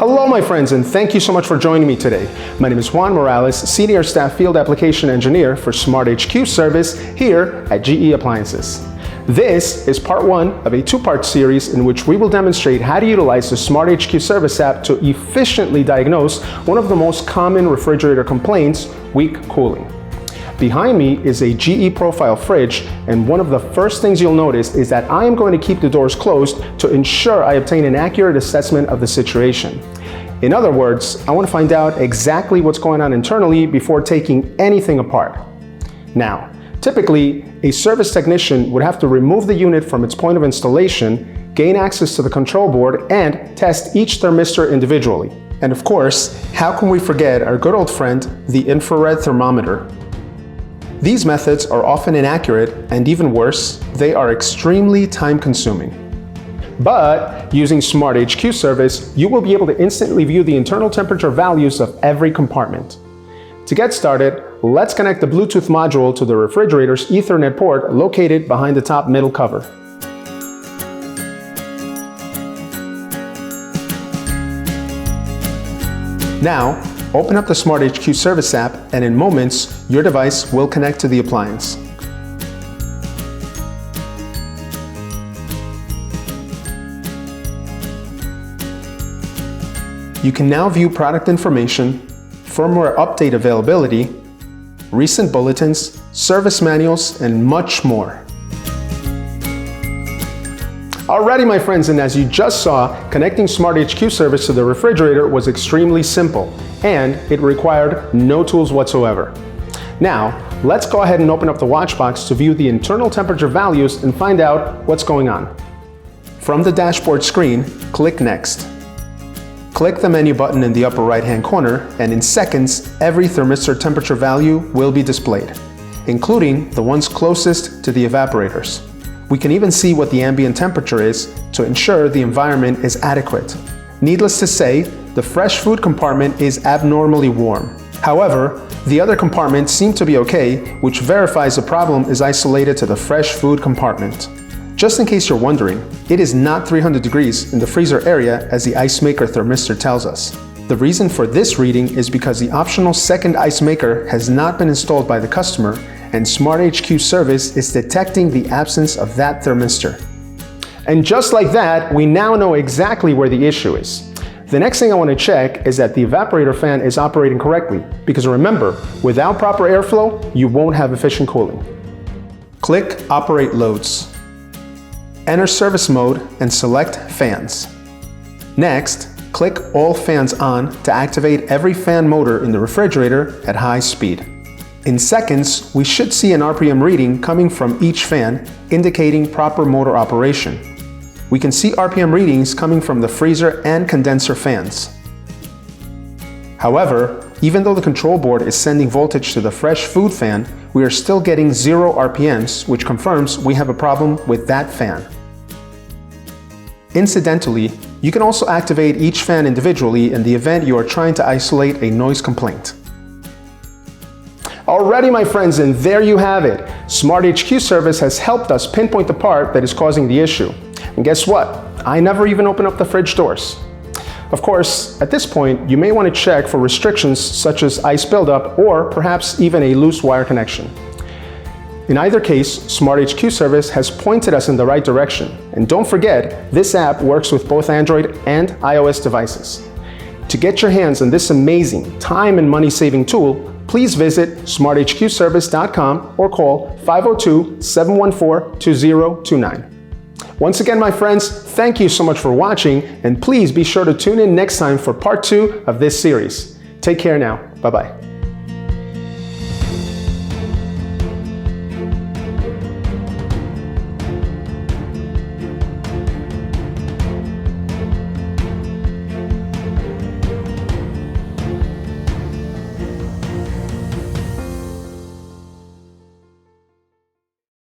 Hello my friends, and thank you so much for joining me today. My name is Juan Morales, Senior Staff Field Application Engineer for SmartHQ service here at GE Appliances. This is part one of a two-part series in which we will demonstrate how to utilize the SmartHQ service app to efficiently diagnose one of the most common refrigerator complaints, weak cooling. Behind me is a GE profile fridge, and one of the first things you'll notice is that I am going to keep the doors closed to ensure I obtain an accurate assessment of the situation. In other words, I want to find out exactly what's going on internally before taking anything apart. Now, typically, a service technician would have to remove the unit from its point of installation, gain access to the control board, and test each thermistor individually. And of course, how can we forget our good old friend, the infrared thermometer? These methods are often inaccurate, and even worse, they are extremely time-consuming. But using SmartHQ service, you will be able to instantly view the internal temperature values of every compartment. To get started, let's connect the Bluetooth module to the refrigerator's Ethernet port located behind the top middle cover. Now, open up the SmartHQ service app, and in moments, your device will connect to the appliance. You can now view product information, firmware update availability, recent bulletins, service manuals, and much more. Alrighty my friends, and as you just saw, connecting SmartHQ service to the refrigerator was extremely simple, and it required no tools whatsoever. Now, let's go ahead and open up the watch box to view the internal temperature values and find out what's going on. From the dashboard screen, click Next. Click the menu button in the upper right-hand corner, and in seconds, every thermistor temperature value will be displayed, including the ones closest to the evaporators. We can even see what the ambient temperature is to ensure the environment is adequate. Needless to say, the fresh food compartment is abnormally warm. However, the other compartments seem to be okay, which verifies the problem is isolated to the fresh food compartment. Just in case you're wondering, it is not 300 degrees in the freezer area as the ice maker thermistor tells us. The reason for this reading is because the optional second ice maker has not been installed by the customer, and SmartHQ service is detecting the absence of that thermistor. And just like that, we now know exactly where the issue is. The next thing I want to check is that the evaporator fan is operating correctly, because remember, without proper airflow, you won't have efficient cooling. Click Operate Loads. Enter service mode and select Fans. Next, click All Fans On to activate every fan motor in the refrigerator at high speed. In seconds, we should see an RPM reading coming from each fan, indicating proper motor operation. We can see RPM readings coming from the freezer and condenser fans. However, even though the control board is sending voltage to the fresh food fan, we are still getting 0 RPMs, which confirms we have a problem with that fan. Incidentally, you can also activate each fan individually in the event you are trying to isolate a noise complaint. Alrighty my friends, and there you have it. SmartHQ service has helped us pinpoint the part that is causing the issue. And guess what? I never even open up the fridge doors. Of course, at this point, you may want to check for restrictions such as ice buildup or perhaps even a loose wire connection. In either case, SmartHQ service has pointed us in the right direction. And don't forget, this app works with both Android and iOS devices. To get your hands on this amazing time and money-saving tool, please visit smarthqservice.com or call 502-714-2029. Once again, my friends, thank you so much for watching, and please be sure to tune in next time for part 2 of this series. Take care now. Bye-bye.